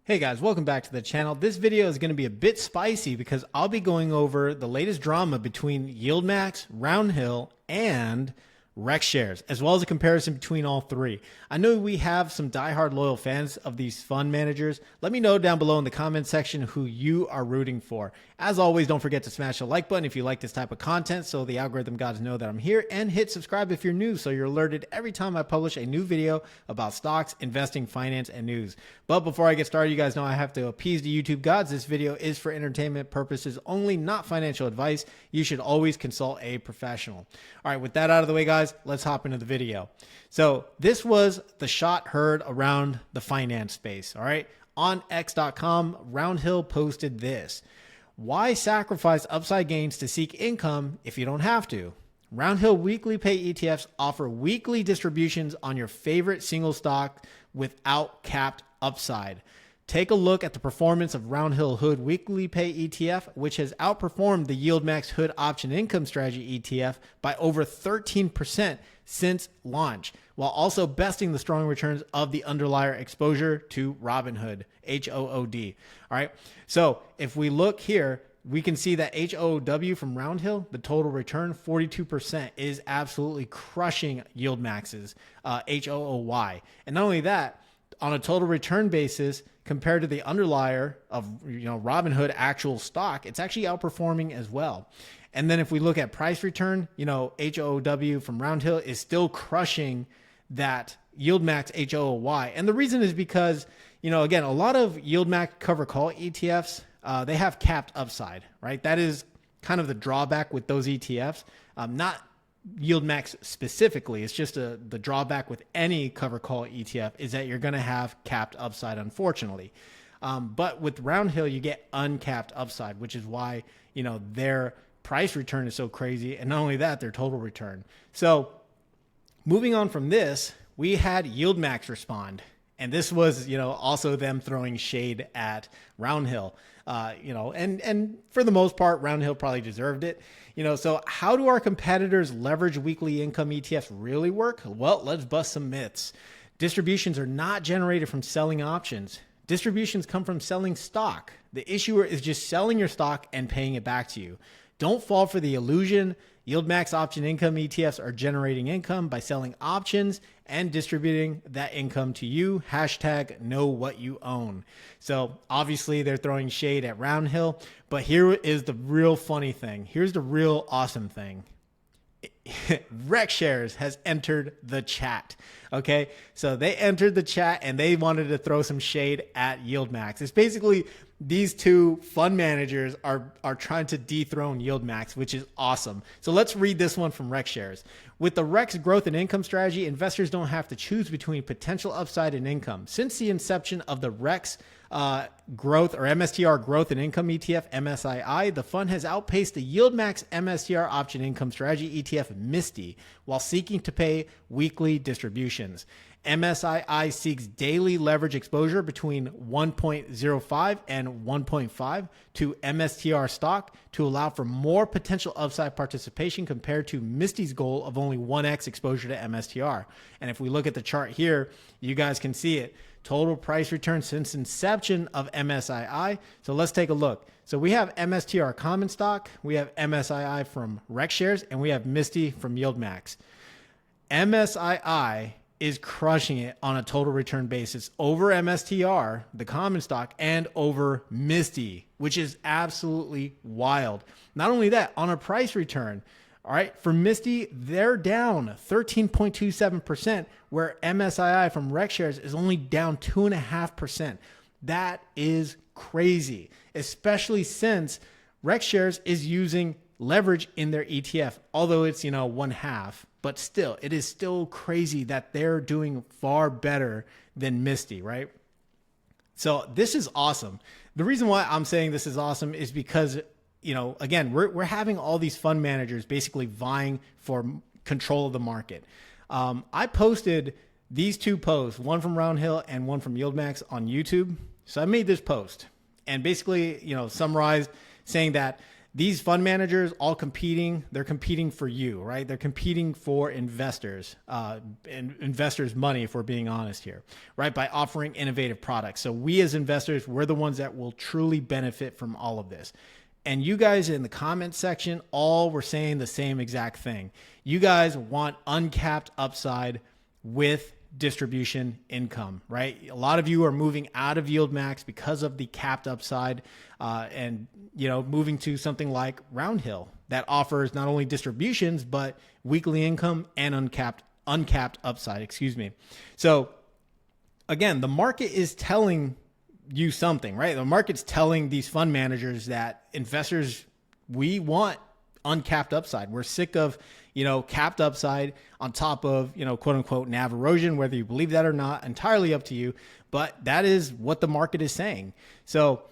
Hey guys, welcome back to the channel. This video is going to be a bit spicy because I'll be going over the latest drama between YieldMax, Roundhill, and RexShares, as well as a comparison between all three. I know we have some diehard loyal fans of these fund managers. Let me know down below in the comment section who you are rooting for. As always, don't forget to smash the like button if you like this type of content so the algorithm gods know that I'm here, and hit subscribe if you're new so you're alerted every time I publish a new video about stocks, investing, finance, and news. But before I get started, you guys know I have to appease the YouTube gods. This video is for entertainment purposes only, not financial advice. You should always consult a professional. All right, with that out of the way, guys, let's hop into the video. So this was the shot heard around the finance space. All right, on X.com, Roundhill posted this: why sacrifice upside gains to seek income if you don't have to? Roundhill Weekly Pay ETFs offer weekly distributions on your favorite single stock without capped upside. Take a look at the performance of Roundhill HOOW Weekly Pay ETF, which has outperformed the YieldMax HOOD Option Income Strategy ETF by over 13% since launch, while also besting the strong returns of the underlier exposure to Robinhood, HOOD. All right. So if we look here, we can see that HOOW from Roundhill, the total return 42%, is absolutely crushing YieldMax's HOOY. And not only that, on a total return basis, compared to the underlier of Robinhood actual stock, it's actually outperforming as well. And then if we look at price return, HOOW from Roundhill is still crushing that YieldMax HOOY. And the reason is because, again, a lot of YieldMax cover call ETFs, they have capped upside, right? That is kind of the drawback with those ETFs. Not YieldMax specifically, it's just the drawback with any cover call ETF is that you're going to have capped upside, unfortunately. But with Roundhill, you get uncapped upside, which is why, their price return is so crazy. And not only that, their total return. So moving on from this, we had YieldMax respond. And this was, also them throwing shade at Roundhill, and for the most part, Roundhill probably deserved it. So how do our competitors leverage weekly income ETFs really work? Well, let's bust some myths. Distributions are not generated from selling options. Distributions come from selling stock. The issuer is just selling your stock and paying it back to you. Don't fall for the illusion. YieldMax option income ETFs are generating income by selling options and distributing that income to you. Hashtag know what you own. So obviously they're throwing shade at Roundhill, but here is the real funny thing. Here's the real awesome thing. RexShares has entered the chat. Okay, so they entered the chat and they wanted to throw some shade at YieldMax. It's basically these two fund managers are trying to dethrone YieldMax, which is awesome. So let's read this one from RexShares. With the Rex Growth and Income Strategy, investors don't have to choose between potential upside and income. Since the inception of the Rex Growth or MSTR Growth and Income ETF, MSII, the fund has outpaced the YieldMax MSTR Option Income Strategy ETF, MISTI, while seeking to pay weekly distributions. MSII seeks daily leverage exposure between 1.05 and 1.5 to MSTR stock to allow for more potential upside participation compared to MISTI's goal of only 1x exposure to MSTR. And if we look at the chart here, you guys can see it. Total price return since inception of MSII. So let's take a look. So we have MSTR common stock, we have MSII from RexShares, and we have MISTI from YieldMax. MSII is crushing it on a total return basis over MSTR, the common stock, and over MISTI, which is absolutely wild. Not only that, on a price return, all right, for MISTI, they're down 13.27%, where MSII from RexShares is only down 2.5%. That is crazy, especially since RexShares is using leverage in their ETF, although it's, 1/2, but still, it is still crazy that they're doing far better than MISTI, right? So this is awesome. The reason why I'm saying this is awesome is because, again, we're having all these fund managers basically vying for control of the market. I posted these two posts, one from Roundhill and one from YieldMax on YouTube. So I made this post and basically, summarized saying that these fund managers all competing, they're competing for you, right? They're competing for investors, and investors' money, if we're being honest here, right? By offering innovative products. So we as investors, we're the ones that will truly benefit from all of this. And you guys in the comment section, all were saying the same exact thing. You guys want uncapped upside with distribution income, right? A lot of you are moving out of YieldMax because of the capped upside, and moving to something like Roundhill that offers not only distributions but weekly income and uncapped upside. Excuse me. So again, the market is telling you something, right? The market's telling these fund managers that investors, we want uncapped upside. We're sick of, capped upside on top of, quote unquote NAV erosion, whether you believe that or not, entirely up to you. But that is what the market is saying. So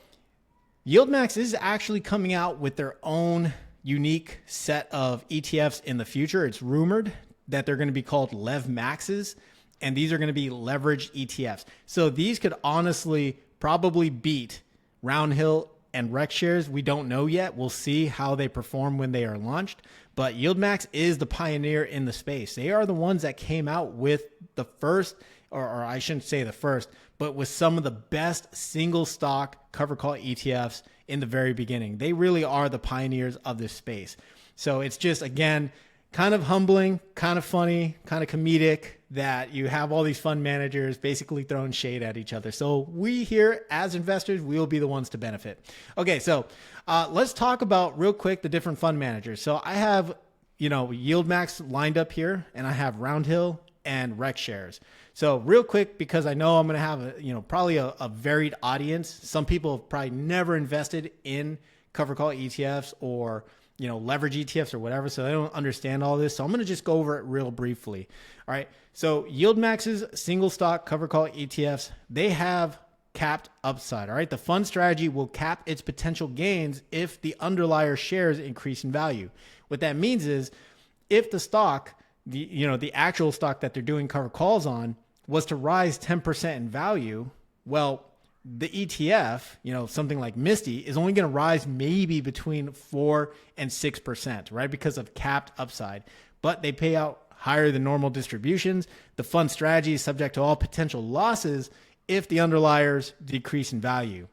YieldMax is actually coming out with their own unique set of ETFs in the future. It's rumored that they're going to be called LevMaxes, and these are going to be leveraged ETFs. So these could honestly probably beat Roundhill and RexShares. We don't know yet. We'll see how they perform when they are launched. But YieldMax is the pioneer in the space. They are the ones that came out with the first, or I shouldn't say the first, but with some of the best single stock cover call ETFs in the very beginning. They really are the pioneers of this space. So it's just, again, kind of humbling, kind of funny, kind of comedic that you have all these fund managers basically throwing shade at each other. So we here as investors, we will be the ones to benefit. Okay, so let's talk about real quick the different fund managers. So I have, YieldMax lined up here, and I have Roundhill and RexShares. So real quick, because I know I'm going to have probably a varied audience. Some people have probably never invested in cover call ETFs or leverage ETFs or whatever. So they don't understand all this. So I'm going to just go over it real briefly. All right. So YieldMax's single stock cover call ETFs, they have capped upside. All right. The fund strategy will cap its potential gains if the underlier shares increase in value. What that means is if the stock, the actual stock that they're doing cover calls on was to rise 10% in value, well, the ETF, something like MISTI, is only going to rise maybe between 4 and 6%, right? Because of capped upside. But they pay out higher than normal distributions. The fund strategy is subject to all potential losses if the underliers decrease in value.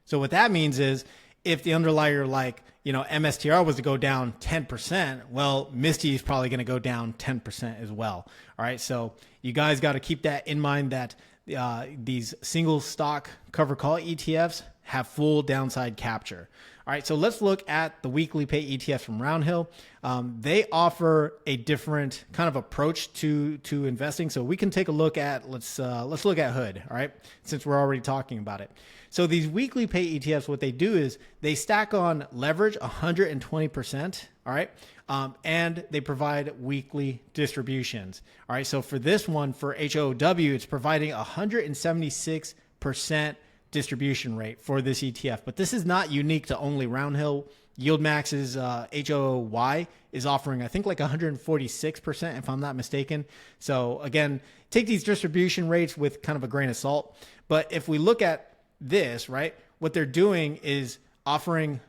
So what that means is if the underlier like, MSTR was to go down 10%, well, MISTI is probably going to go down 10% as well. All right. So you guys got to keep that in mind that these single stock cover call ETFs have full downside capture. All right, so let's look at the weekly pay ETF from Roundhill. They offer a different kind of approach to investing. So we can take a look at, let's look at HOOD, all right, since we're already talking about it. So these weekly pay ETFs, what they do is they stack on leverage 120%, all right, and they provide weekly distributions. All right, so for this one, for HOW, it's providing 176% distribution rate for this ETF. But this is not unique to only Roundhill. YieldMax's HOY is offering, I think, like 146%, if I'm not mistaken. So again, take these distribution rates with kind of a grain of salt. But if we look at this, right, what they're doing is offering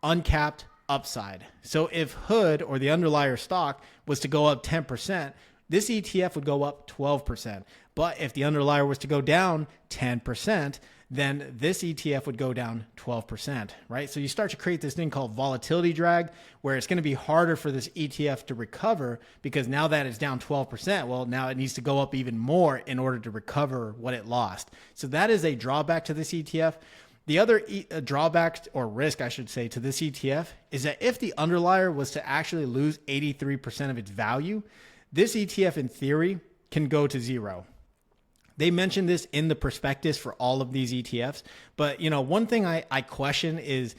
uncapped upside. So if HOOD, or the underlier stock, was to go up 10%, this ETF would go up 12%. But if the underlier was to go down 10%, then this ETF would go down 12%, right? So you start to create this thing called volatility drag, where it's going to be harder for this ETF to recover, because now that it's down 12%, well, now it needs to go up even more in order to recover what it lost. So that is a drawback to this ETF. The other drawback, or risk, I should say, to this ETF is that if the underlier was to actually lose 83% of its value, this ETF in theory can go to zero. They mentioned this in the prospectus for all of these ETFs. But, one thing I question is,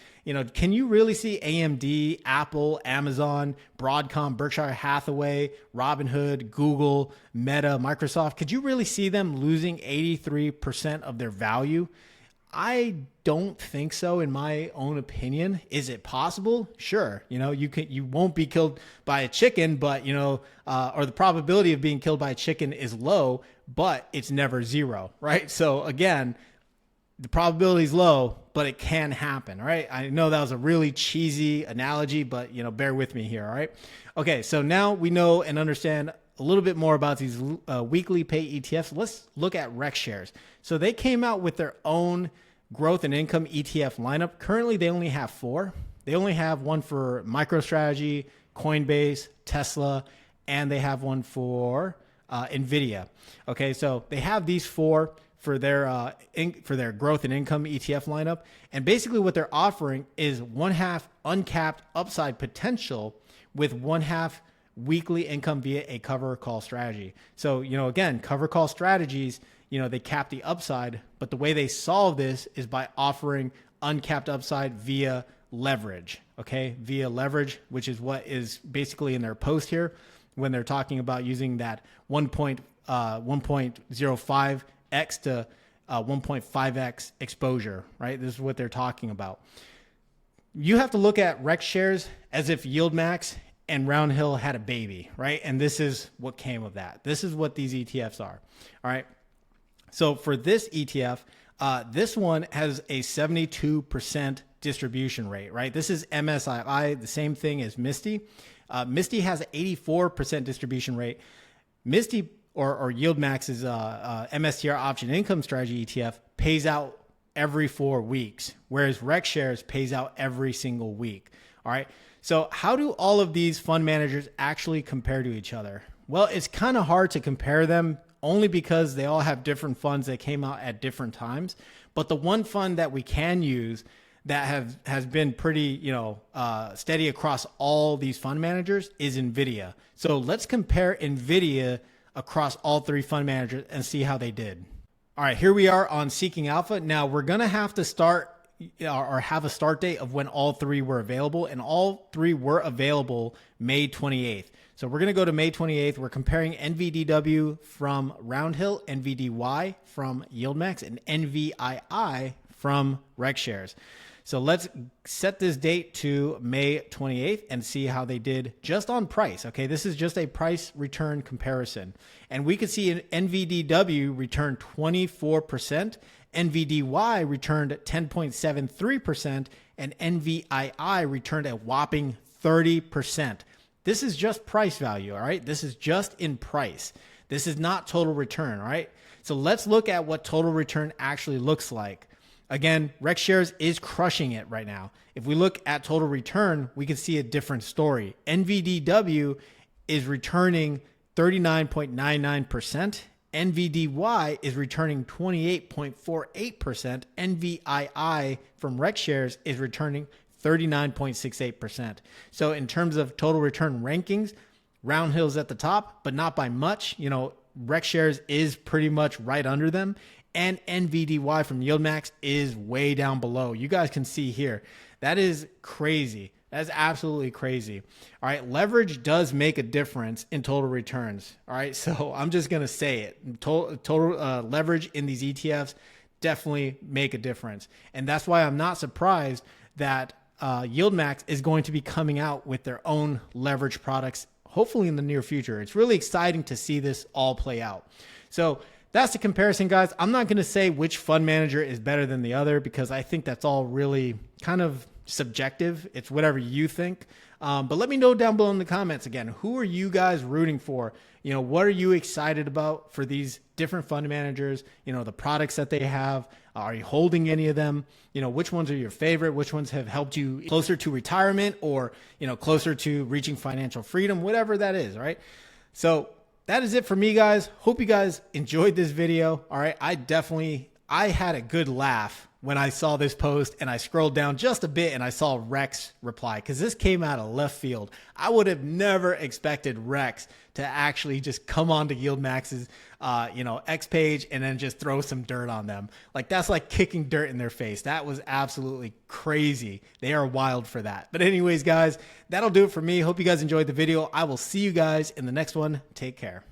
can you really see AMD, Apple, Amazon, Broadcom, Berkshire Hathaway, Robinhood, Google, Meta, Microsoft, could you really see them losing 83% of their value? I don't think so, in my own opinion. Is it possible? Sure. You won't be killed by a chicken, but, or the probability of being killed by a chicken is low, but it's never zero, right? So again, the probability is low, but it can happen. All right. I know that was a really cheesy analogy, but bear with me here. All right. Okay. So now we know and understand a little bit more about these weekly pay ETFs. Let's look at RexShares. So they came out with their own growth and income ETF lineup. Currently, they only have 4. They only have one for MicroStrategy, Coinbase, Tesla, and they have one for NVIDIA. Okay, so they have these 4 for their growth and income ETF lineup. And basically what they're offering is 1/2 uncapped upside potential with 1/2 weekly income via a cover call strategy. So, again, cover call strategies, they cap the upside, but the way they solve this is by offering uncapped upside via leverage, okay? Via leverage, which is what is basically in their post here when they're talking about using that 1.05x to 1.5x exposure, right? This is what they're talking about. You have to look at RexShares as if YieldMax and Roundhill had a baby, right? And this is what came of that. This is what these ETFs are, all right? So for this ETF, this one has a 72% distribution rate, right? This is MSII, the same thing as MISTI. MISTI has an 84% distribution rate. MISTI or YieldMax's MSTR Option Income Strategy ETF pays out every 4 weeks, whereas RexShares pays out every single week, all right? So how do all of these fund managers actually compare to each other? Well, it's kind of hard to compare them only because they all have different funds that came out at different times. But the one fund that we can use that has been pretty, steady across all these fund managers is NVIDIA. So let's compare NVIDIA across all 3 fund managers and see how they did. All right, here we are on Seeking Alpha. Now we're going to have to start or have a start date of when all 3 were available, and all 3 were available May 28th. So we're going to go to May 28th. We're comparing NVDW from Roundhill, NVDY from YieldMax, and NVII from RexShares. So let's set this date to May 28th and see how they did just on price. Okay, this is just a price return comparison. And we could see an NVDW return 24%, NVDY returned 10.73%, and NVII returned a whopping 30%. This is just price value, all right? This is just in price. This is not total return, all right? So let's look at what total return actually looks like. Again, RexShares is crushing it right now. If we look at total return, we can see a different story. NVDW is returning 39.99%. NVDY is returning 28.48%. NVII from RexShares is returning 39.68%. So in terms of total return rankings, Roundhill's at the top, but not by much. RexShares is pretty much right under them. And NVDY from YieldMax is way down below. You guys can see here. That is crazy. That's absolutely crazy. All right. Leverage does make a difference in total returns. All right. So I'm just going to say it. Total leverage in these ETFs definitely make a difference. And that's why I'm not surprised that YieldMax is going to be coming out with their own leverage products, hopefully in the near future. It's really exciting to see this all play out. So that's the comparison, guys. I'm not going to say which fund manager is better than the other because I think that's all really kind of subjective. It's whatever you think. But let me know down below in the comments again, who are you guys rooting for? What are you excited about for these different fund managers? The products that they have. Are you holding any of them? Which ones are your favorite? Which ones have helped you closer to retirement or, closer to reaching financial freedom, whatever that is, right? So that is it for me, guys. Hope you guys enjoyed this video. All right. I had a good laugh when I saw this post and I scrolled down just a bit and I saw Rex reply because this came out of left field. I would have never expected Rex to actually just come on to YieldMax's, X page and then just throw some dirt on them. Like that's like kicking dirt in their face. That was absolutely crazy. They are wild for that. But anyways, guys, that'll do it for me. Hope you guys enjoyed the video. I will see you guys in the next one. Take care.